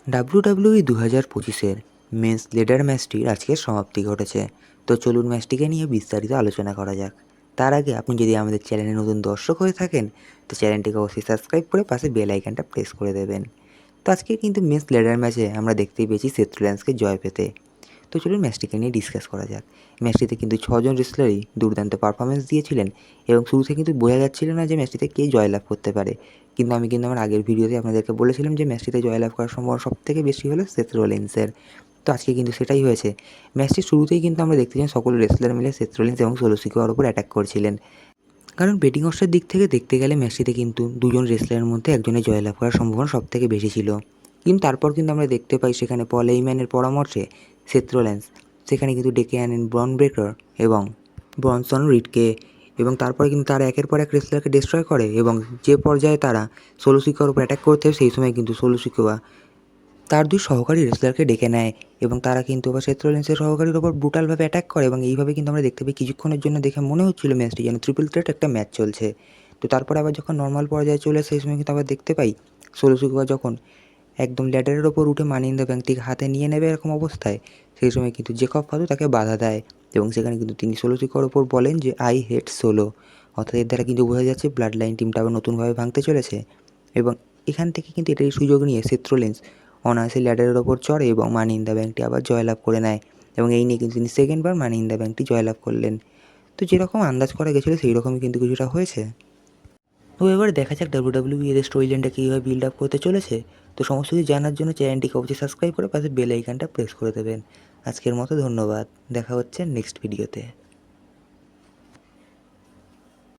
WWE 2025-এর men's ladder ম্যাচটির আজকে সমাপ্তি ঘটেছে। তো চলুন ম্যাচটিকে নিয়ে বিস্তারিত আলোচনা করা যাক। তার আগে আপনি যদি আমাদের চ্যানেলে নতুন দর্শক হয়ে থাকেন তো চ্যানেলটিকে অবশ্যই সাবস্ক্রাইব করে পাশে বেল আইকনটা প্রেস করে দেবেন। তো আজকে কিন্তু মেন্স লেডার ম্যাচে আমরা দেখতেই পেয়েছি সেথ রোলিন্সকে জয় পেতে। তো চলুন ম্যাচটিকে নিয়ে ডিসকাস করা যাক। ম্যাচটিতে কিন্তু 6 জন রেসলারই দুর্দান্ত পারফরমেন্স দিয়েছিলেন এবং শুরুতে কিন্তু বোঝা যাচ্ছিল না যে ম্যাচটিতে কে জয়লাভ করতে পারে। কিন্তু আমি কিন্তু আমার আগের ভিডিওতে আপনাদেরকে বলেছিলাম যে ম্যাচটিতে জয়লাভ করার সম্ভাবনা সবথেকে বেশি হলো সেথ রোলিন্সের। তো আজকে কিন্তু সেটাই হয়েছে। ম্যাচটির শুরুতেই কিন্তু আমরা দেখতে চাই সকল রেসলার মিলে সেথ রোলিন্স এবং সোলো সিকোয়ার উপর অ্যাটাক করছিলেন। কারণ বেটিং অডসের দিক থেকে দেখতে গেলে ম্যাচটিতে কিন্তু দুজন রেসলারের মধ্যে একজনের জয়লাভ করার সম্ভাবনা সবথেকে বেশি ছিল। কিন্তু তারপর কিন্তু আমরা দেখতে পাই সেখানে পল হেইম্যানের পরামর্শে সেথ রোলিন্স সেখানে কিন্তু ডেকে আনেন ব্রন ব্রেকার এবং ব্রনসন রিডকে, এবং তারপরে কিন্তু তারা একের পর এক রেসলারকে ডিস্ট্রয় করে এবং যে পর্যায়ে তারা সোলো সিকোয়ার উপর অ্যাটাক করতে সেই সময় কিন্তু সোলো সিকোয়া তার দুই সহকারী রেসলারকে ডেকে নেয় এবং তারা কিন্তু আবার সেথ রোলিন্সের সহকারীর ওপর ব্রুটালভাবে অ্যাটাক করে এবং এইভাবে কিন্তু আমরা দেখতে পাই কিছুক্ষণের জন্য দেখে মনে হচ্ছিল ম্যাচটি যেন ট্রিপল থ্রেট একটা ম্যাচ চলছে। তো তারপরে আবার যখন নর্মাল পর্যায়ে চলে সেই সময় কিন্তু আবার দেখতে পাই সোলো সিকোয়া যখন একদম ল্যাডারের ওপর উঠে মানি ইন দ্য ব্যাংকটিকে হাতে নিয়ে নেবে এরকম অবস্থায় সেই সময় কিন্তু জেকব ফাদু তাকে বাধা দেয় এবং সেখানে কিন্তু তিনি সোলো সিকোয়ার ওপর বলেন যে আই হেট সোলো। অর্থাৎ এর দ্বারা কিন্তু বোঝা যাচ্ছে ব্লাড লাইন টিমটা আবার নতুনভাবে ভাঙতে চলেছে এবং এখান থেকে কিন্তু এটাই সুযোগ নিয়ে সেথ রোলিন্স অনায়াসে ল্যাডারের ওপর চড়ে এবং মানি ইন দ্য ব্যাংকটি আবার জয়লাভ করে নেয় এবং এই নিয়ে কিন্তু তিনি সেকেন্ডবার মানি ইন দ্য ব্যাংকটি জয়লাভ করলেন। তো যেরকম আন্দাজ করা গেছিলো সেই রকমই কিন্তু কিছুটা হয়েছে। তো এবার দেখা যাক ডাব্লিউডাব্লিউই এর স্টোরি লাইনটা কীভাবে বিল্ড আপ করতে চলেছে। তো সমস্ত কিছু জানার জন্য চ্যানেলটিকে অবশ্যই সাবস্ক্রাইব করে পাশে বেল আইকনটা প্রেস করে দেবেন। আজকের মতো ধন্যবাদ, দেখা হচ্ছে নেক্সট ভিডিওতে।